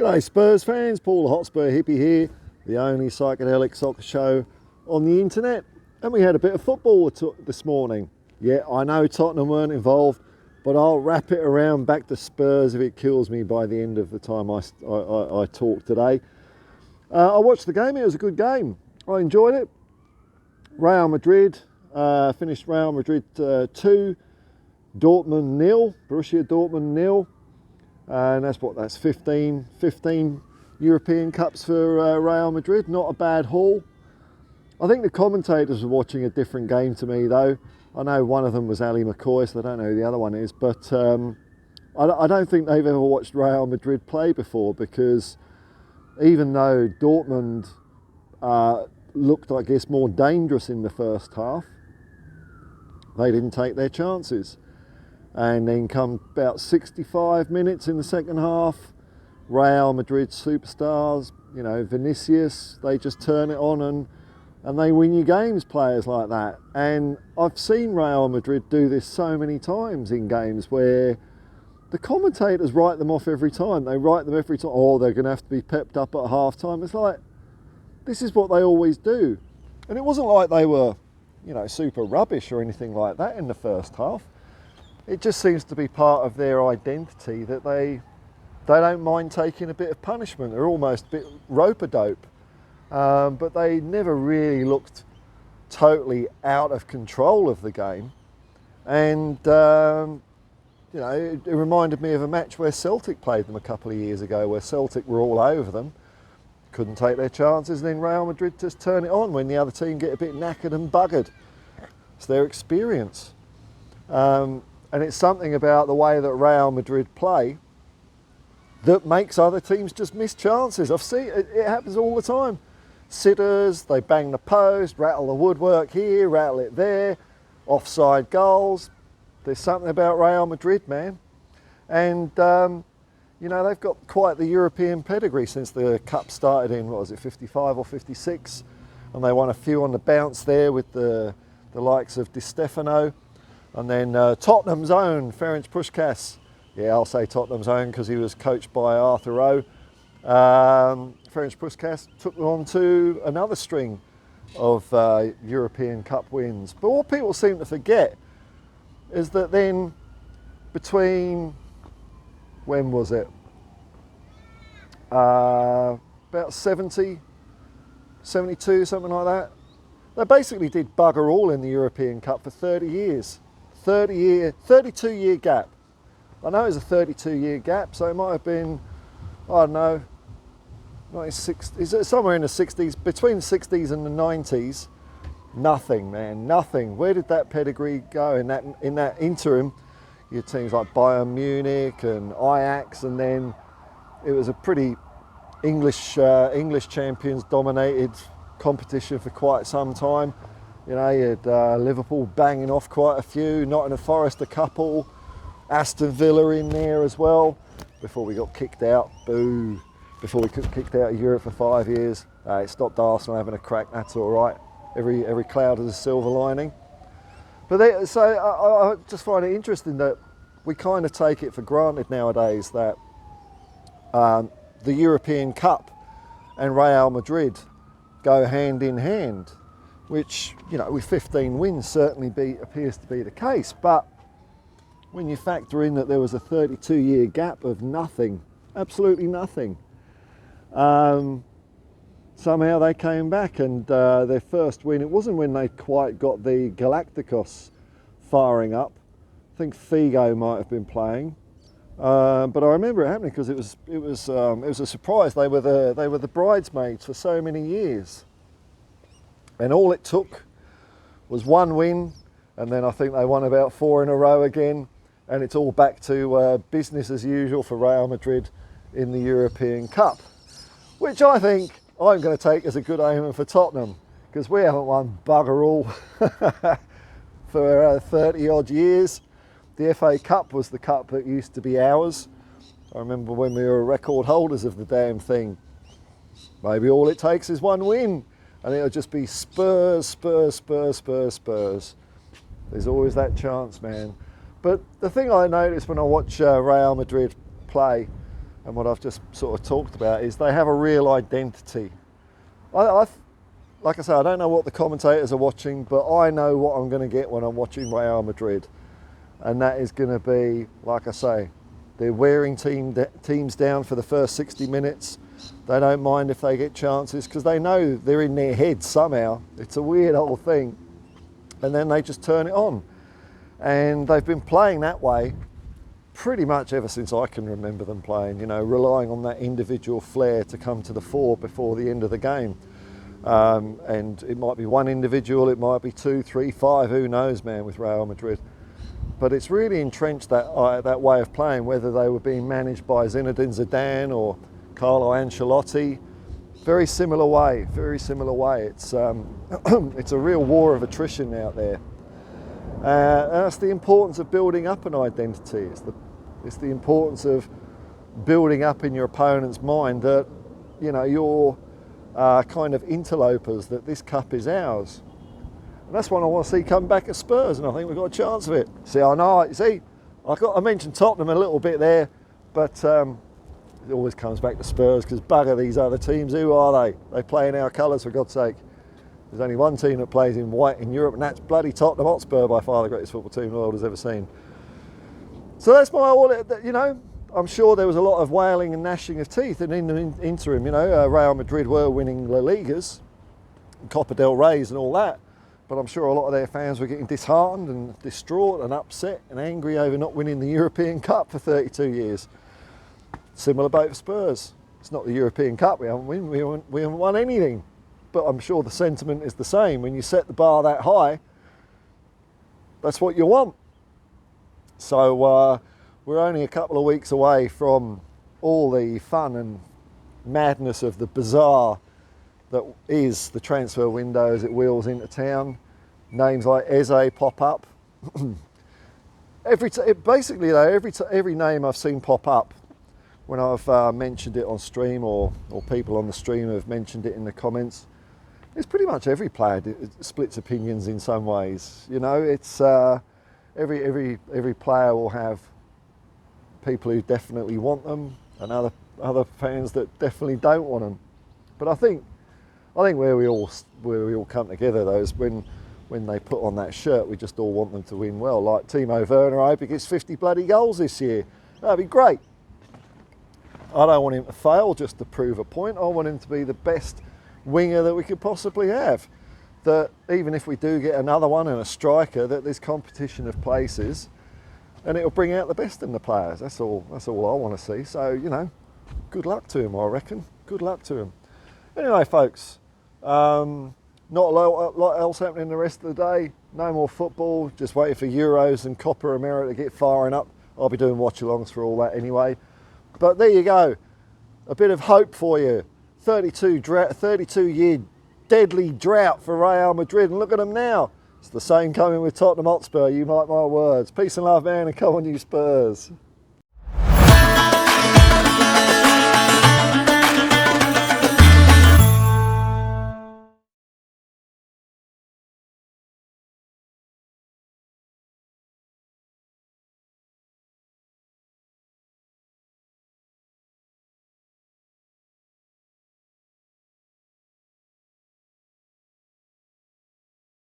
G'day Spurs fans, Paul the Hotspur hippie here, the only psychedelic soccer show on the internet, and we had a bit of football this morning. Yeah, I know Tottenham weren't involved, but I'll wrap it around back to Spurs if it kills me by the end of the time I talk today. I watched the game, it was a good game, I enjoyed it. Real Madrid finished Real Madrid 2, Dortmund 0, Borussia Dortmund 0. And that's 15 European Cups for Real Madrid. Not a bad haul. I think the commentators were watching a different game to me though. I know one of them was Ali McCoy, so I don't know who the other one is, but I don't think they've ever watched Real Madrid play before, because even though Dortmund looked, I guess, more dangerous in the first half, they didn't take their chances. And then come about 65 minutes in the second half, Real Madrid superstars, you know, Vinicius, they just turn it on and they win you games, players like that. And I've seen Real Madrid do this so many times in games where the commentators write them off every time. They write them every time, oh, they're going to have to be pepped up at half time. It's like, this is what they always do. And it wasn't like they were, you know, super rubbish or anything like that in the first half. It just seems to be part of their identity that they don't mind taking a bit of punishment. They're almost a bit rope-a-dope. But they never really looked totally out of control of the game. And, you know, it reminded me of a match where Celtic played them a couple of years ago, where Celtic were all over them, couldn't take their chances, and then Real Madrid just turn it on when the other team get a bit knackered and buggered. It's their experience. And it's something about the way that Real Madrid play that makes other teams just miss chances. I've seen it happens all the time. Sitters, they bang the post, rattle the woodwork here, rattle it there, offside goals. There's something about Real Madrid, man. And, you know, they've got quite the European pedigree since the Cup started in, what was it, 55 or 56? And they won a few on the bounce there with the likes of Di Stefano. And then Tottenham's own Ferenc Puskás. Yeah, I'll say Tottenham's own because he was coached by Arthur Rowe. Ferenc Puskás took them on to another string of European Cup wins. But what people seem to forget is that then between, when was it? About 70, 72, something like that. They basically did bugger all in the European Cup for 30 years. 32-year gap. I know it was a 32-year gap, so it might have been, I don't know, 1960s, somewhere in the 60s, between the 60s and the 90s. Nothing, man, nothing. Where did that pedigree go in that interim? You had teams like Bayern Munich and Ajax, and then it was a pretty English champions dominated competition for quite some time. You know, you had Liverpool banging off quite a few, Nottingham Forest a couple, Aston Villa in there as well, before we got kicked out. Boo. Before we got kicked out of Europe for 5 years. It stopped Arsenal having a crack, that's all right. Every cloud has a silver lining. But I just find it interesting that we kind of take it for granted nowadays that the European Cup and Real Madrid go hand in hand, which, you know, with 15 wins certainly appears to be the case. But when you factor in that there was a 32-year gap of nothing, absolutely nothing, somehow they came back, and their first win, it wasn't when they quite got the Galacticos firing up. I think Figo might have been playing, but I remember it happening because it was a surprise. They were the bridesmaids for so many years, and all it took was one win, and then I think they won about 4 in a row again, and it's all back to business as usual for Real Madrid in the European Cup, which I think I'm going to take as a good omen for Tottenham, because we haven't won bugger all for 30 odd years. The FA Cup was the cup that used to be ours. I remember when we were record holders of the damn thing. Maybe all it takes is one win, and it'll just be Spurs, Spurs, Spurs, Spurs, Spurs. There's always that chance, man. But the thing I notice when I watch Real Madrid play, and what I've just sort of talked about is they have a real identity. Like I say, I don't know what the commentators are watching, but I know what I'm going to get when I'm watching Real Madrid. And that is going to be, like I say, they're wearing teams down for the first 60 minutes. They don't mind if they get chances because they know they're in their heads somehow. It's a weird old thing. And then they just turn it on. And they've been playing that way pretty much ever since I can remember them playing, relying on that individual flair to come to the fore before the end of the game. And it might be one individual, it might be 2, 3, 5, who knows, man, with Real Madrid. But it's really entrenched that way of playing, whether they were being managed by Zinedine Zidane or Carlo Ancelotti. Very similar way. It's it's a real war of attrition out there. And that's the importance of building up an identity. It's the importance of building up in your opponent's mind that, you're kind of interlopers, that this cup is ours. And that's what I want to see come back at Spurs, and I think we've got a chance of it. I mentioned Tottenham a little bit there, but it always comes back to Spurs because bugger these other teams. Who are they? They play in our colours, for God's sake. There's only one team that plays in white in Europe, and that's bloody Tottenham Hotspur, by far the greatest football team the world has ever seen. So that's I'm sure there was a lot of wailing and gnashing of teeth, and in the interim, Real Madrid were winning La Ligas, Copa del Rey's and all that, but I'm sure a lot of their fans were getting disheartened and distraught and upset and angry over not winning the European Cup for 32 years. Similar boat for Spurs. It's not the European Cup we haven't won, we haven't won anything. But I'm sure the sentiment is the same. When you set the bar that high, that's what you want. So we're only a couple of weeks away from all the fun and madness of the bazaar that is the transfer window as it wheels into town. Names like Eze pop up. Every name I've seen pop up when I've mentioned it on stream or people on the stream have mentioned it in the comments, it's pretty much every player splits opinions in some ways. It's every player will have people who definitely want them and other fans that definitely don't want them. But I think where we all come together though is when they put on that shirt, we just all want them to win well. Like Timo Werner, I hope he gets 50 bloody goals this year. That'd be great. I don't want him to fail just to prove a point. I want him to be the best winger that we could possibly have. That even if we do get another one and a striker, that there's competition of places and it'll bring out the best in the players. That's all I want to see. So, good luck to him, I reckon. Good luck to him. Anyway, folks, not a lot else happening the rest of the day. No more football, just waiting for Euros and Copa America to get firing up. I'll be doing watch-alongs for all that anyway. But there you go, a bit of hope for you. 32-year deadly drought for Real Madrid, and look at them now. It's the same coming with Tottenham Hotspur, you mark my words. Peace and love, man, and come on you Spurs.